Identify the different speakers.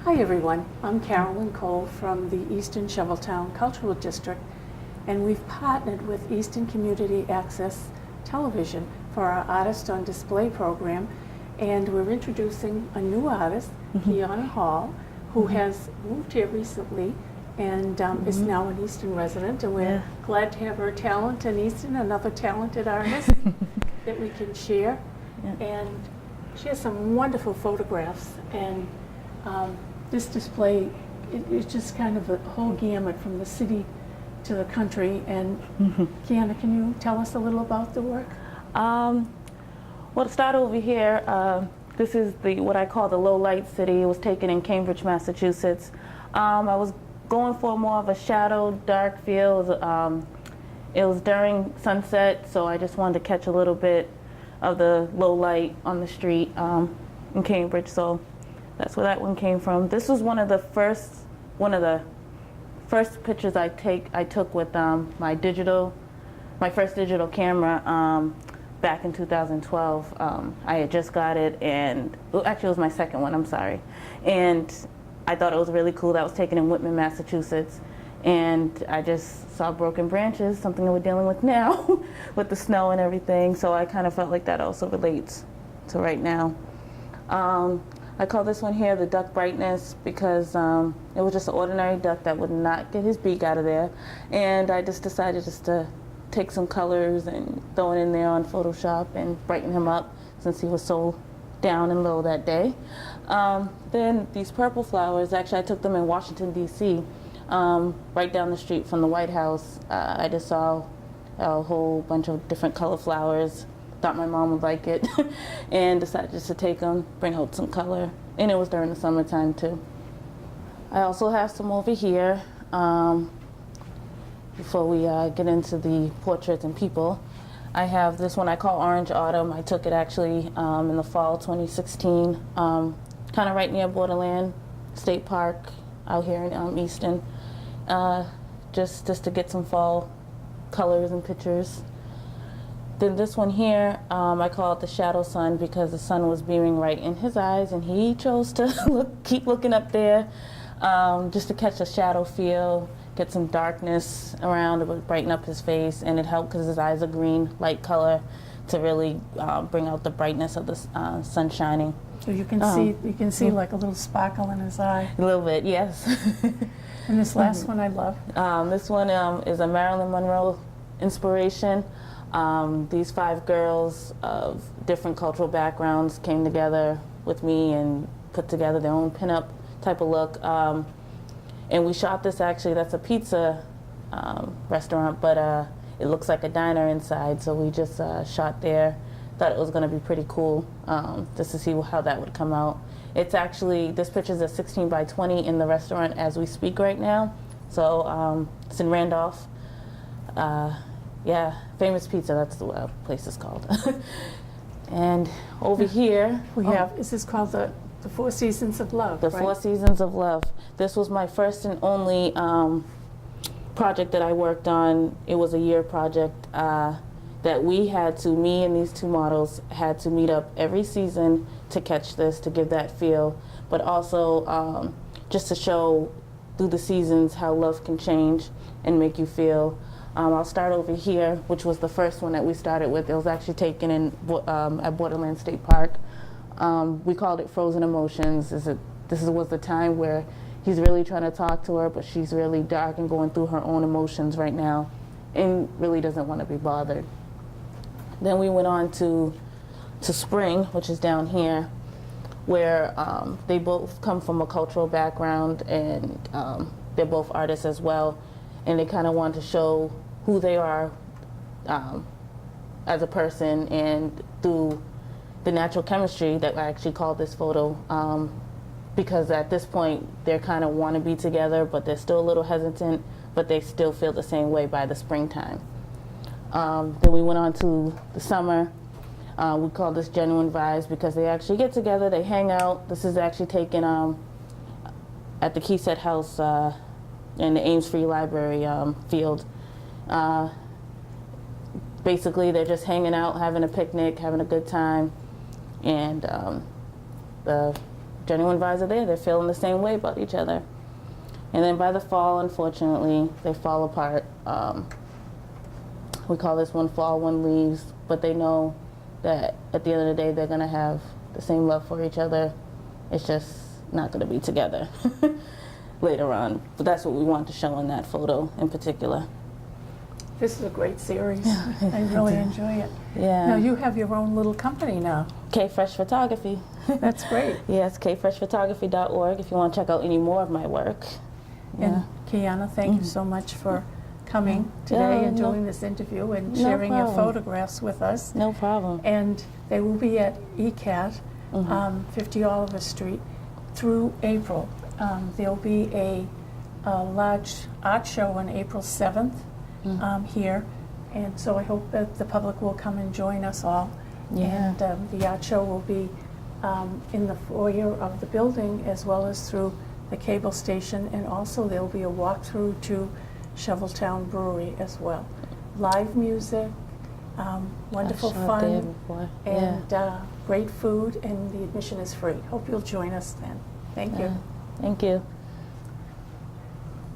Speaker 1: Hi everyone, I'm Carolyn Cole from the Easton Shoveltown Cultural District, and we've partnered with Easton Community Access Television for our Artist on Display program, and we're introducing a new artist, Kiana Hall, who has moved here recently and is now an Easton resident, and we're glad to have her talent in Easton, another talented artist that we can share. And she has some wonderful photographs, and this display it's just kind of a whole gamut from the city to the country. And Kiana, can you tell us a little about the work?
Speaker 2: Well, to start over here, this is what I call the low light city. It was taken in Cambridge, Massachusetts. I was going for more of a shadow, dark feel. It was during sunset, so I just wanted to catch a little bit of the low light on the street in Cambridge. So that's where that one came from. This was one of the first pictures I took with my first digital camera back in 2012. I had just got it, and actually it was my second one, I'm sorry. And I thought it was really cool. That was taken in Whitman, Massachusetts. And I just saw broken branches, something that we're dealing with now with the snow and everything. So I kind of felt like that also relates to right now. I call this one here the duck brightness because it was just an ordinary duck that would not get his beak out of there. And I just decided to take some colors and throw it in there on Photoshop and brighten him up since he was so down and low that day. Then these purple flowers, actually I took them in Washington, D.C., right down the street from the White House. I just saw a whole bunch of different color flowers, thought my mom would like it, and decided just to take them, bring out some color. And it was during the summertime too. I also have some over here, before we get into the portraits and people. I have this one I call Orange Autumn. I took it actually in the fall 2016, kind of right near Borderland State Park out here in Easton, just to get some fall colors and pictures. Then this one here, I call it the Shadow Sun because the sun was beaming right in his eyes, and he chose to keep looking up there, just to catch a shadow feel, get some darkness around, it would brighten up his face, and it helped because his eyes are green, light color, to really bring out the brightness of the sun shining.
Speaker 1: So you can see like a little sparkle in his eye.
Speaker 2: A little bit, yes.
Speaker 1: And this last one I love.
Speaker 2: This one is a Marilyn Monroe inspiration. These 5 girls of different cultural backgrounds came together with me and put together their own pinup type of look. And we shot this actually, that's a pizza restaurant, but it looks like a diner inside, so we just shot there. Thought it was going to be pretty cool just to see how that would come out. It's actually, this picture's a 16 by 20 in the restaurant as we speak right now. So it's in Randolph. Yeah, Famous Pizza, that's the place is called. And over here
Speaker 1: we have, is this called the 4 Seasons of Love,
Speaker 2: The
Speaker 1: right?
Speaker 2: 4 Seasons of Love. This was my first and only project that I worked on. It was a year project that me and these 2 models had to meet up every season to catch this, to give that feel, but also just to show through the seasons how love can change and make you feel. I'll start over here, which was the first one that we started with. It was actually taken in at Borderland State Park. We called it Frozen Emotions. This was the time where he's really trying to talk to her, but she's really dark and going through her own emotions right now and really doesn't want to be bothered. Then we went on to Spring, which is down here, where they both come from a cultural background, and they're both artists as well, and they kind of want to show who they are as a person, and through the natural chemistry that I actually called this photo, because at this point they kind of want to be together, but they're still a little hesitant, but they still feel the same way by the springtime. Then we went on to the summer. We call this Genuine Vibes because they actually get together, they hang out. This is actually taken at the Keyset House in the Ames Free Library field. Basically, they're just hanging out, having a picnic, having a good time, and the genuine vibes are there. They're feeling the same way about each other. And then by the fall, unfortunately, they fall apart. We call this one fall, one leaves, but they know that at the end of the day, they're going to have the same love for each other. It's just not going to be together later on. But that's what we want to show in that photo in particular.
Speaker 1: This is a great series. I really enjoy it.
Speaker 2: Yeah.
Speaker 1: Now you have your own little company now.
Speaker 2: K-Fresh Photography.
Speaker 1: That's great.
Speaker 2: Yes, kfreshphotography.org if you want to check out any more of my work.
Speaker 1: And Kiana, thank you so much for coming today and doing this interview and sharing your photographs with us.
Speaker 2: No problem.
Speaker 1: And they will be at ECAT, 50 Oliver Street, through April. There'll be a large art show on April 7th here, and so I hope that the public will come and join us all.
Speaker 2: Yeah.
Speaker 1: And the art show will be in the foyer of the building as well as through the cable station, and also there'll be a walkthrough to Shoveltown Brewery as well. Live music, wonderful fun, and great food, and the admission is free. Hope you'll join us then. Thank you.
Speaker 2: Thank you.